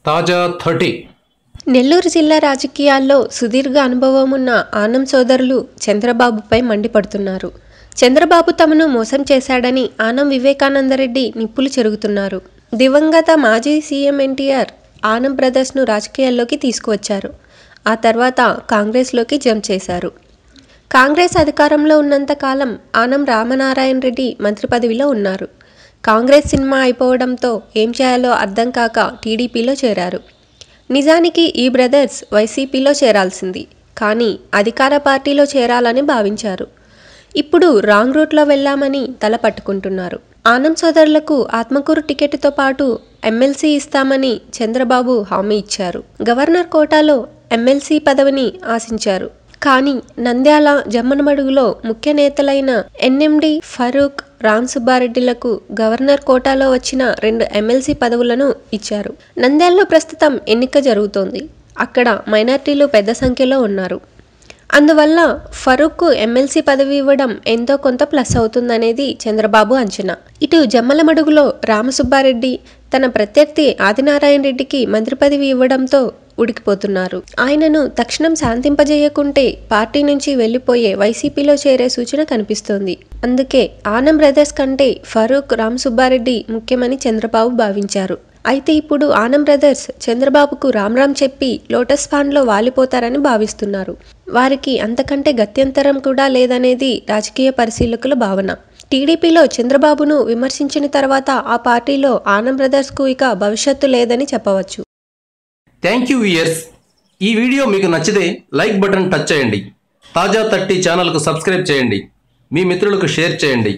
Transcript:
తాజా 30 నెల్లూరు జిల్లా రాజకీయాల్లో సుదీర్ఘ అనుభవం ఉన్న ఆనం సోదరులు చంద్రబాబుపై మండిపడుతున్నారు. చంద్రబాబు తమను మోసం చేశాడని ఆనం వివేకానందరెడ్డి నిప్పులు చెరుగుతున్నారు. దివంగత మాజీ సీఎం ఎన్టీఆర్ ఆనం బ్రదర్స్ను రాజకీయాల్లోకి తీసుకువచ్చారు. ఆ తర్వాత కాంగ్రెస్లోకి జంప్ చేశారు. కాంగ్రెస్ అధికారంలో ఉన్నంత కాలం ఆనం రామనారాయణ రెడ్డి మంత్రి పదవిలో ఉన్నారు. కాంగ్రెస్ సినిమా అయిపోవడంతో ఏం చేయాలో అర్థం కాక టీడీపీలో చేరారు. నిజానికి ఈ బ్రదర్స్ వైసీపీలో చేరాల్సింది, కానీ అధికార పార్టీలో చేరాలని భావించారు. ఇప్పుడు రాంగ్ రూట్లో వెళ్లామని తల పట్టుకుంటున్నారు. ఆనం సోదరులకు ఆత్మకూరు టికెట్తో పాటు ఎమ్మెల్సీ ఇస్తామని చంద్రబాబు హామీ ఇచ్చారు. గవర్నర్ కోటాలో ఎమ్మెల్సీ పదవిని ఆశించారు. కానీ నంద్యాల జమ్మనమడుగులో ముఖ్య నేతలైన ఎన్ఎండి ఫరూక్, రామ్ సుబ్బారెడ్డిలకు గవర్నర్ కోటాలో వచ్చిన 2 ఎమ్మెల్సీ పదవులను ఇచ్చారు. నంద్యాలలో ప్రస్తుతం ఎన్నిక జరుగుతోంది. అక్కడ మైనార్టీలు పెద్ద సంఖ్యలో ఉన్నారు. అందువల్ల ఫరూక్కు ఎమ్మెల్సీ పదవి ఇవ్వడం ఎంతో కొంత ప్లస్ అవుతుందనేది చంద్రబాబు అంచనా. ఇటు జమ్మలమడుగులో రామసుబ్బారెడ్డి తన ప్రత్యర్థి ఆదినారాయణ రెడ్డికి మంత్రి పదవి ఇవ్వడంతో ఉడికిపోతున్నారు. ఆయనను తక్షణం శాంతింపజేయకుంటే పార్టీ నుంచి వెళ్లిపోయే వైసీపీలో చేరే సూచన కనిపిస్తోంది. అందుకే ఆనం బ్రదర్స్ కంటే ఫరూక్, రామ్ సుబ్బారెడ్డి ముఖ్యమని చంద్రబాబు భావించారు. అయితే ఇప్పుడు ఆనం బ్రదర్స్ చంద్రబాబుకు రామ్ చెప్పి లోటస్ పాండ్లో వాలిపోతారని భావిస్తున్నారు. వారికి అంతకంటే గత్యంతరం కూడా లేదనేది రాజకీయ పరిశీలకుల భావన. టీడీపీలో చంద్రబాబును విమర్శించిన తర్వాత ఆ పార్టీలో ఆనం బ్రదర్స్కు ఇక భవిష్యత్తు లేదని చెప్పవచ్చు. Thank you viewers. ఈ వీడియో మీకు నచ్చితే లైక్ బటన్ టచ్ చేయండి. తాజా 30 ఛానల్కు సబ్స్క్రైబ్ చేయండి. మీ మిత్రులకు షేర్ చేయండి.